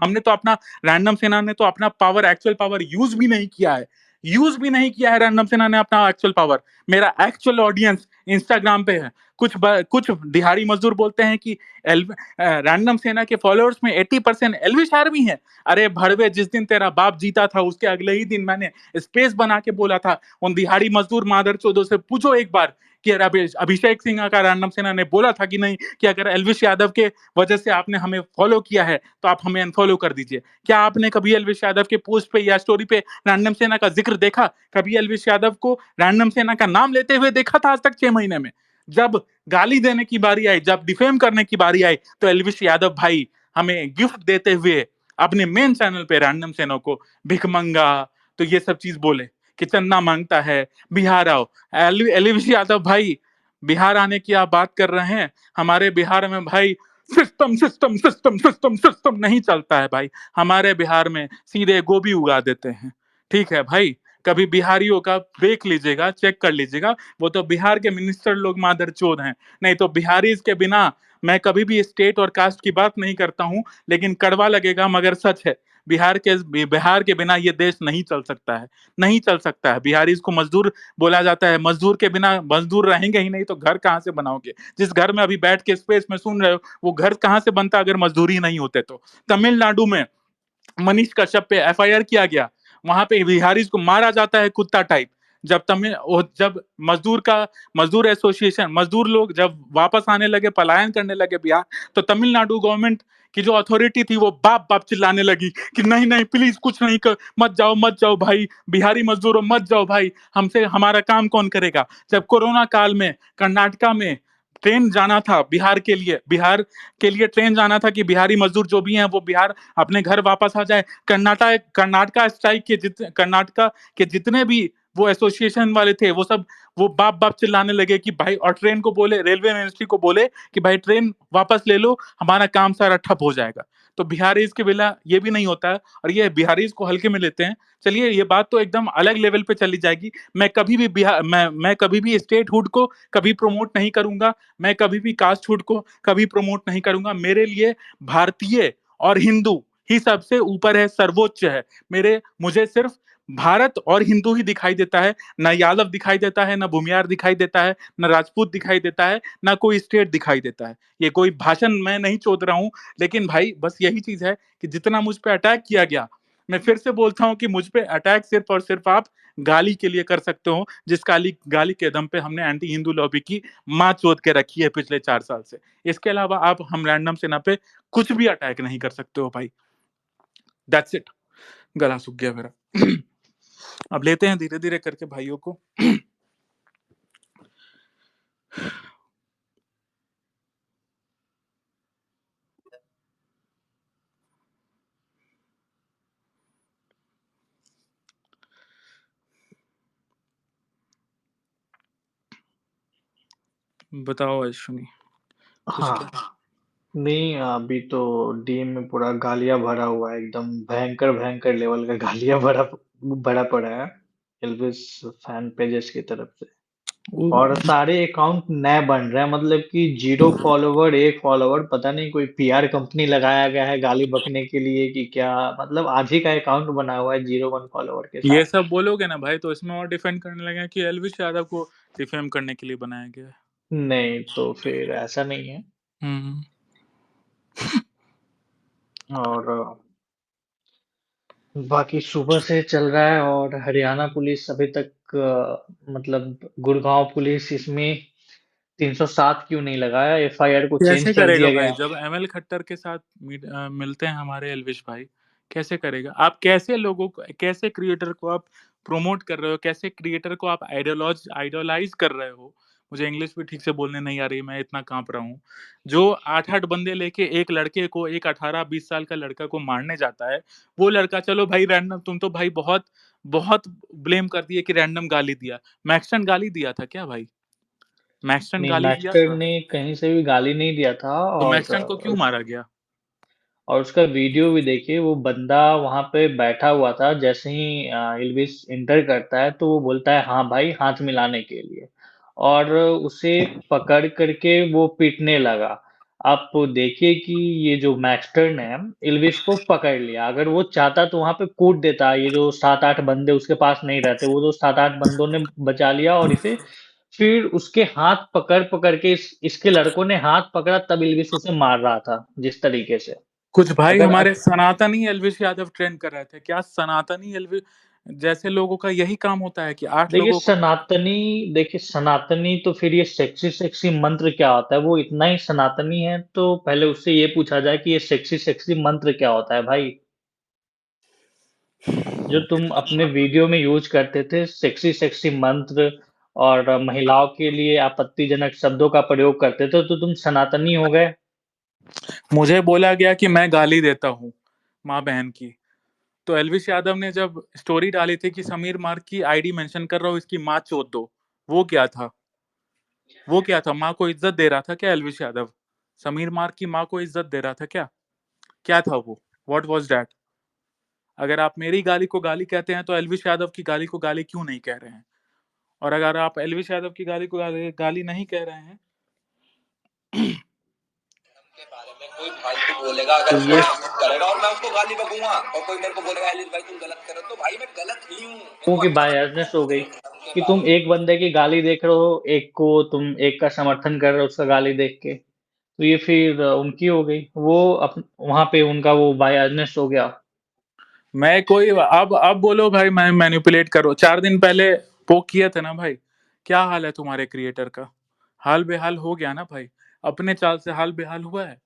रैंडम सेना ने तो अपना पावर, एक्चुअल पावर यूज भी नहीं किया है। रैंडम सेना ने अपना एक्चुअल पावर। मेरा एक्चुअल ऑडियंस इंस्टाग्राम पे है। कुछ दिहाड़ी मजदूर बोलते हैं कि रैंडम सेना के फॉलोअर्स में 80% एल्विश आर्मी है। अरे भड़वे, जिस दिन तेरा बाप जीता था उसके अगले ही दिन मैंने स्पेस बना के बोला था, उन दिहाड़ी मजदूर मादर चौदह से पूछो एक बार कि अभिषेक सिंह का रैंडम सेना ने बोला था कि नहीं, कि अगर एल्विश यादव के वजह से आपने हमें फॉलो किया है तो आप हमें अनफॉलो कर दीजिए। क्या आपने कभी एल्विश यादव के पोस्ट पे या स्टोरी पे रैंडम सेना का जिक्र देखा? कभी एल्विश यादव को रैंडम सेना का नाम लेते हुए देखा था आज तक 6 महीने में? जब गाली देने की बारी आई, जब डिफेम करने की बारी आई, तो एल्विश यादव भाई हमें गिफ्ट देते हुए अपने मेन चैनल पे रैंडम सेना को भिखमंगा, तो ये सब चीज बोले कि चंदा मांगता है, बिहार आओ। एल्विश यादव भाई, बिहार आने की आप बात कर रहे हैं, हमारे बिहार में भाई system system system system system नहीं चलता है भाई। हमारे बिहार में सीधे गोभी उगा देते हैं। ठीक है भाई, कभी बिहारियों का देख लीजिएगा, चेक कर लीजिएगा, वो तो बिहार के मिनिस्टर लोग मादरचोद हैं। नहीं तो बिहारी के बिना, मैं कभी भी स्टेट और कास्ट की बात नहीं करता हूं, लेकिन कड़वा लगेगा मगर सच है, बिहार के बिना ये देश नहीं चल सकता है, नहीं चल सकता है। बिहारी को मजदूर बोला जाता है, मजदूर के बिना, मजदूर रहेंगे ही नहीं तो घर कहां से बनाओगे? जिस घर में अभी बैठ के स्पेस में सुन रहे हो, वो घर कहां से बनता अगर मजदूरी नहीं होते तो? तमिलनाडु में मनीष कश्यप पे एफआईआर किया गया, वहां पे बिहारी को मारा जाता है कुत्ता टाइप। जब मजदूर एसोसिएशन, मजदूर लोग जब वापस आने लगे, पलायन करने लगे बिहार, तो तमिलनाडु गवर्नमेंट की जो अथॉरिटी थी वो बाप बाप चिल्लाने लगी कि नहीं नहीं प्लीज कुछ नहीं कर, मत जाओ भाई, बिहारी मजदूरों मत जाओ भाई, हमसे हमारा काम कौन करेगा? जब कोरोना काल में कर्नाटका में ट्रेन जाना था बिहार के लिए ट्रेन जाना था कि बिहारी मजदूर जो भी हैं वो बिहार अपने घर वापस आ जाए। कर्नाटका स्ट्राइक कर्नाटका के जितने भी वो एसोसिएशन वाले थे, वो बाप बाप चिल्लाने लगे कि भाई, और ट्रेन को बोले, रेलवे मिनिस्ट्री को बोले कि भाई ट्रेन वापस ले लो, हमारा काम सारा ठप हो जाएगा। तो बिहारीज के बेला ये भी नहीं होता है, और ये बिहारीज को हल्के में लेते हैं। चलिए, ये बात तो एकदम अलग लेवल पे चली जाएगी। मैं कभी भी स्टेट हुड को कभी प्रमोट नहीं करूंगा, मैं कभी भी कास्ट हुड को कभी प्रमोट नहीं करूंगा। मेरे लिए भारतीय और हिंदू ही सबसे ऊपर है, सर्वोच्च है। मुझे सिर्फ भारत और हिंदू ही दिखाई देता है, ना यादव दिखाई देता है, ना भूमियार दिखाई देता है, ना राजपूत दिखाई देता है, ना कोई स्टेट दिखाई देता है। ये कोई भाषण मैं नहीं चोद रहा हूं, लेकिन भाई बस यही चीज है कि जितना मुझ पे अटैक किया गया, मैं फिर से बोलता हूं कि मुझ पे अटैक सिर्फ और सिर्फ आप गाली के लिए कर सकते हो, जिस गाली के दम पे हमने एंटी हिंदू लॉबी की माँ चोद के रखी है पिछले 4 साल से। इसके अलावा आप हम रैंडम सेना पे कुछ भी अटैक नहीं कर सकते हो भाई। That's it. गला सूख गया मेरा। अब लेते हैं धीरे धीरे करके भाइयों को। बताओ अश्विनी, कुछ क्या? हाँ। नहीं, अभी तो डीएम में पूरा गालियां भरा हुआ है, एकदम भयंकर भयंकर लेवल का गालियां भरा भरा पड़ा है एल्विस फैन पेजेस की तरफ से। वो और सारे अकाउंट नए बन रहे हैं, मतलब कि 0 फॉलोवर, 1 फॉलोवर, पता नहीं कोई पीआर कंपनी लगाया गया है गाली बकने के लिए कि क्या। मतलब आज ही का अकाउंट बना हुआ है 0 1 फॉलोवर के ये साथ। सब बोलोगे ना भाई तो इसमें और डिफेंड करने लगे कि एलविश यादव को डिफेम करने के लिए बनाया गया है। नहीं तो फिर ऐसा नहीं है। हम्म। और बाकी सुबह से चल रहा है, और हरियाणा पुलिस अभी तक मतलब गुड़गांव पुलिस इसमें 307 क्यों नहीं लगाया, एफआईआर को चेंज कैसे कर करेगा दिया भाई गया। जब एमएल खट्टर के साथ मिलते हैं हमारे एलविश भाई? कैसे करेगा? आप कैसे लोगों को, कैसे क्रिएटर को आप प्रमोट कर रहे हो, कैसे क्रिएटर को आप आइडोलाइज कर रहे हो? मुझे इंग्लिश भी ठीक से बोलने नहीं आ रही, मैं इतना कांप रहा हूँ। जो 8-8 बंदे लेके एक लड़के को, एक 18-20 साल का लड़का को मारने जाता है, वो लड़का, चलो भाई रैंडम, तुम तो भाई बहुत बहुत ब्लेम कर दिए कि रैंडम गाली दिया। मैक्सन गाली दिया था क्या भाई? मैक्सन नहीं, गाली दिया मैक्सटर था? ने कहीं से भी गाली नहीं दिया था। तो और मैक्सन को क्यों मारा गया? उसका वीडियो भी देखिए, वो बंदा वहां पे बैठा हुआ था, जैसे ही इल्विस इंटर करता है तो वो बोलता है हाँ भाई, हाथ मिलाने के लिए, और उसे पकड़ करके वो पीटने लगा। आप देखिए कि ये जो मैक्सटर ने इल्विस को पकड़ लिया, अगर वो चाहता तो वहां पे कूट देता, ये जो 7 8 बंदे उसके पास नहीं रहते, वो जो 7 8 बंदों ने बचा लिया और इसे फिर उसके हाथ पकड़ पकड़ के इसके लड़कों ने हाथ पकड़ा, तब इल्विस उसे मार रहा था जिस तरीके से। कुछ भाई अगर हमारे सनातनी एल्विश यादव ट्रेंड कर रहे थे क्या? सनातनी एल्विश जैसे लोगों का यही काम होता है कि 8 लोगों को? देखिए सनातनी तो फिर ये सेक्सी सेक्सी मंत्र क्या होता है, वो इतना ही सनातनी है तो पहले उससे ये पूछा जाए कि ये सेक्सी सेक्सी मंत्र क्या होता है भाई। जो तुम अपने वीडियो में यूज करते थे सेक्सी सेक्सी मंत्र, और महिलाओं के लिए आपत्तिजनक शब्दों का प्रयोग करते थे, तो तुम सनातनी हो गए। मुझे बोला गया कि मैं गाली देता हूँ माँ बहन की। तो एल्विश यादव ने जब स्टोरी डाली थी कि समीर मार्क की आईडी मेंशन कर रहा हूँ, इसकी माँ चोद दो, वो क्या था? वो क्या था? माँ को इज्जत दे रहा था क्या एल्विश यादव? समीर मार्क की माँ को इज्जत दे रहा था क्या? क्या था वो? What was that? अगर आप मेरी गाली को गाली कहते हैं तो एल्विश यादव की गाली को गाली क्यों नहीं कह रहे हैं? और अगर आप एल्विश यादव की गाली को गाली नहीं कह रहे हैं के बारे में कोई फालतू बोलेगा, अगर तो उसको ये नामित करेगा और मैं उसको गाली बकूंगा और कोई मेरे को बोलेगा एलिस भाई तुम गलत कर रहे हो, तो भाई मैं गलत ही हूँ, मेरे को की अच्छा बायसनेस हो गई उनके कि तुम बारे में। एक बंदे की गाली देख रहे हो, एक को तुम एक का समर्थन कर रहे हो उसका गाली देख के, तो ये फिर उनकी हो गई, वो वहां पे उनका वो बायसनेस हो गया। मैं कोई अब बोलो भाई मैं मैनिपुलेट करो। 4 दिन पहले पोक किए थे ना भाई, क्या हाल है तुम्हारे क्रिएटर का? हाल बेहाल हो गया ना भाई, अपने चाल से हाल बेहाल हुआ है।